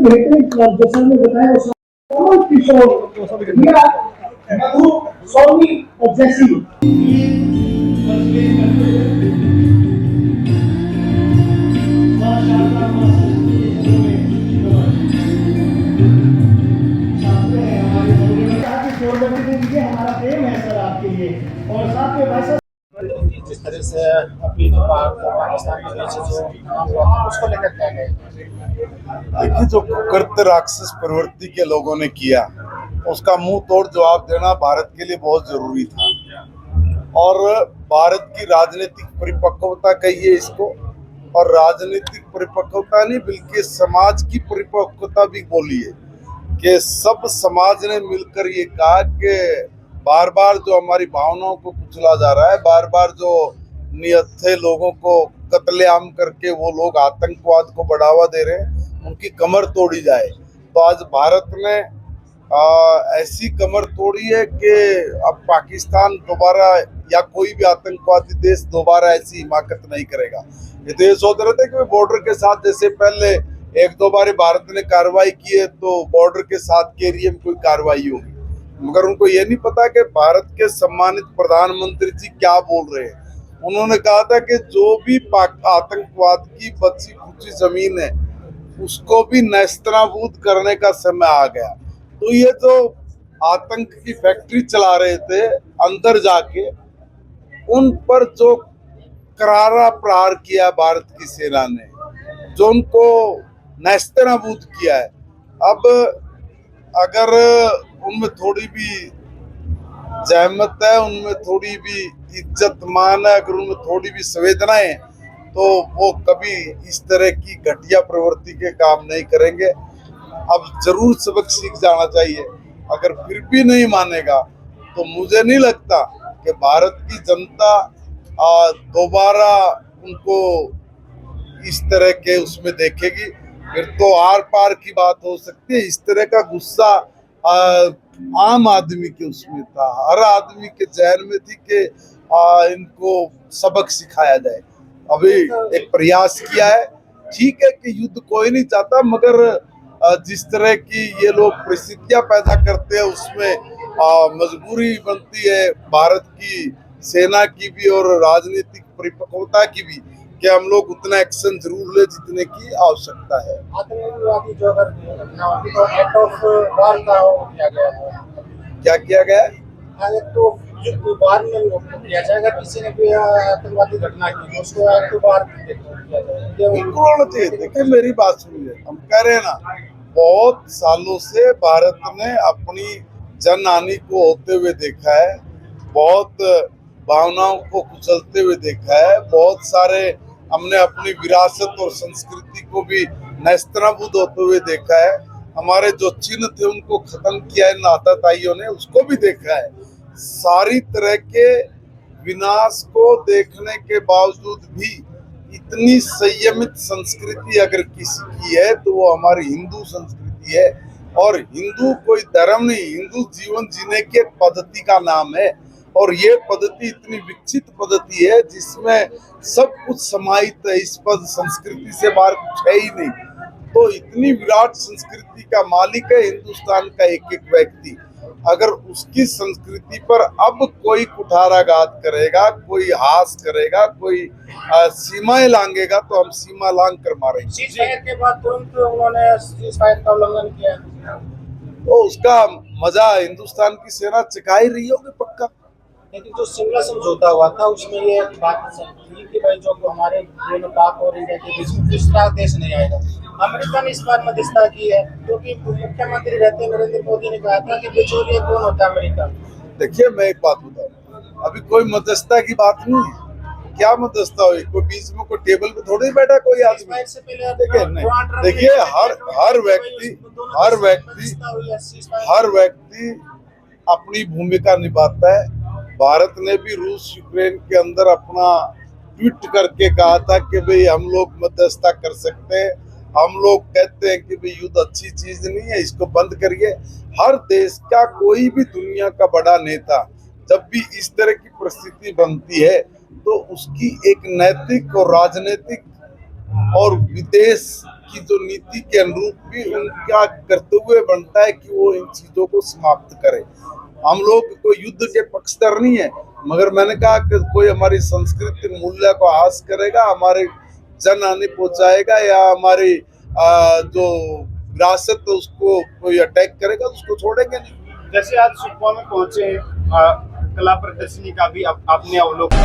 बेहतरीन जैसा हमने बताया कमल किशोर या मधु सोनी और जैसी हमारा प्रेम है सर आपके लिए और साथ में भाई साहब जिस तरह से अपनी जो पाकिस्तान के बीच जो उसको लेकर क्या गए। देखिए, जो कुकृत्य राक्षस प्रवृत्ति के लोगों ने किया उसका मुंह तोड़ जवाब देना भारत के लिए बहुत जरूरी था। और भारत की राजनीतिक परिपक्वता कहिए इसको, और राजनीतिक परिपक्वता नहीं बल्कि समाज की परिपक्वता भी बोलिए कि सब समाज ने मिलकर ये कहा कि बार बार जो हमारी भावनाओं को कुचला जा रहा है, बार बार जो निहत्थे लोगों को कत्लेआम करके वो लोग आतंकवाद को बढ़ावा दे रहे हैं, उनकी कमर तोड़ी जाए। तो आज भारत ने ऐसी कमर तोड़ी है कि अब पाकिस्तान दोबारा या कोई भी आतंकवादी देश दोबारा ऐसी हिमाकत नहीं करेगा। ये तो ये सोच रहे थे कि बॉर्डर के साथ जैसे पहले एक दो बार भारत ने कार्रवाई की है तो बॉर्डर के साथ के एरिया में कोई कार्रवाई होगी, मगर उनको ये नहीं पता कि भारत के सम्मानित प्रधानमंत्री जी क्या बोल रहे हैं। उन्होंने कहा था कि जो भी आतंकवाद की बची खुची जमीन है उसको भी नेस्तनाबूद करने का समय आ गया। तो ये जो आतंक की फैक्ट्री चला रहे थे अंदर जाके, उन पर जो करारा प्रहार किया भारत की सेना ने, जो उनको नेस्तनाबूद किया है, अब अगर उनमें थोड़ी भी जहमत है, उनमें थोड़ी भी इज्जत मान है, अगर उनमें थोड़ी भी संवेदनाएं हैं, तो वो कभी इस तरह की घटिया प्रवृत्ति के काम नहीं करेंगे। अब जरूर सबक सीख जाना चाहिए। अगर फिर भी नहीं मानेगा तो मुझे नहीं लगता कि भारत की जनता दोबारा उनको इस तरह के उसमें देखेगी। फिर तो आर पार की बात हो सकती है। इस तरह का गुस्सा आम आदमी के उसमें था, हर आदमी के जहन में थी कि इनको सबक सिखाया जाए। अभी एक प्रयास किया है, ठीक है कि युद्ध कोई नहीं चाहता, मगर जिस तरह की ये लोग परिस्थितियां पैदा करते हैं उसमें मजबूरी बनती है भारत की सेना की भी और राजनीतिक परिपक्वता की भी कि हम लोग उतना एक्शन जरूर ले जितने की आवश्यकता है। आतंकवादी जो अगर तो एक्ट ऑफ वार का किया गया है, क्या किया गया है? तो जो वार में किया जाएगा, किसी ने भी आतंकवादी घटना की उसको एक्ट ऑफ वार किया जाएगा। बिल्कुल होना चाहिए। देखिए, मेरी बात सुनिए, हम कह रहे हैं ना, बहुत सालों से भारत ने अपनी जन हानि को होते हुए देखा है, बहुत भावनाओं को कुचलते हुए देखा है, बहुत सारे हमने अपनी विरासत और संस्कृति को भी नेस्तनाबूद होते हुए देखा है। हमारे जो चिन्ह थे उनको खत्म किया है नाताताइयों ने, उसको भी देखा है। सारी तरह के विनाश को देखने के बावजूद भी इतनी संयमित संस्कृति अगर किसी की है तो वो हमारी हिंदू संस्कृति है। और हिंदू कोई धर्म नहीं, हिंदू जीवन जीने की एक पद्धति का नाम है। और ये पद्धति इतनी विकसित पद्धति है जिसमें सब कुछ समाहित है। इस पद संस्कृति से बाहर कुछ है ही नहीं। तो इतनी विराट संस्कृति का मालिक है हिंदुस्तान का एक एक व्यक्ति। अगर उसकी संस्कृति पर अब कोई कुठाराघात करेगा, कोई हास करेगा, कोई सीमाएं लांघेगा तो हम सीमा लांघ कर मारेंगे। सीज़फायर के बाद तुरंत उन्होंने सीज़फायर का उल्लंघन किया, तो उसका मजा हिंदुस्तान की सेना चखा ही रही होगी पक्का। लेकिन जो शिमला समझौता हुआ था उसमें ये बात थी कि भाई जो हमारे पाक और इंडिया के बीच में दूसरा देश नहीं आएगा। अमेरिका ने इस बार मध्यस्थता की है, क्योंकि मुख्यमंत्री रहते नरेंद्र मोदी ने कहा था कि बिचौलिया कौन होता है अमेरिका। देखिए, मैं एक बात बताऊं, अभी कोई मध्यस्थता की बात नहीं है। क्या मध्यस्थता हुई? कोई बीच में कोई टेबल पे थोड़ी बैठा कोई आदमी। देखिए नहीं, देखिए हर व्यक्ति अपनी भूमिका निभाता है। भारत ने भी रूस यूक्रेन के अंदर अपना ट्वीट करके कहा था कि भाई हम लोग मध्यस्थता कर सकते हैं। हम लोग कहते हैं कि भाई युद्ध अच्छी चीज नहीं है, इसको बंद करिए। हर देश का कोई भी दुनिया का बड़ा नेता जब भी इस तरह की परिस्थिति बनती है तो उसकी एक नैतिक और राजनीतिक और विदेश की जो नीति के अनुरूप भी उनका कर्तव्य बनता है कि वो इन चीजों को समाप्त करे। हम लोग कोई युद्ध के पक्षधर नहीं है, मगर मैंने कहा कि कोई हमारी संस्कृति मूल्य को हास करेगा, हमारे जन हानि पहुंचाएगा या हमारी जो विरासत है उसको कोई अटैक करेगा तो उसको छोड़ेंगे नहीं। जैसे आज सुकमा में पहुंचे हैं, कला प्रदर्शनी का भी आपने अवलोकन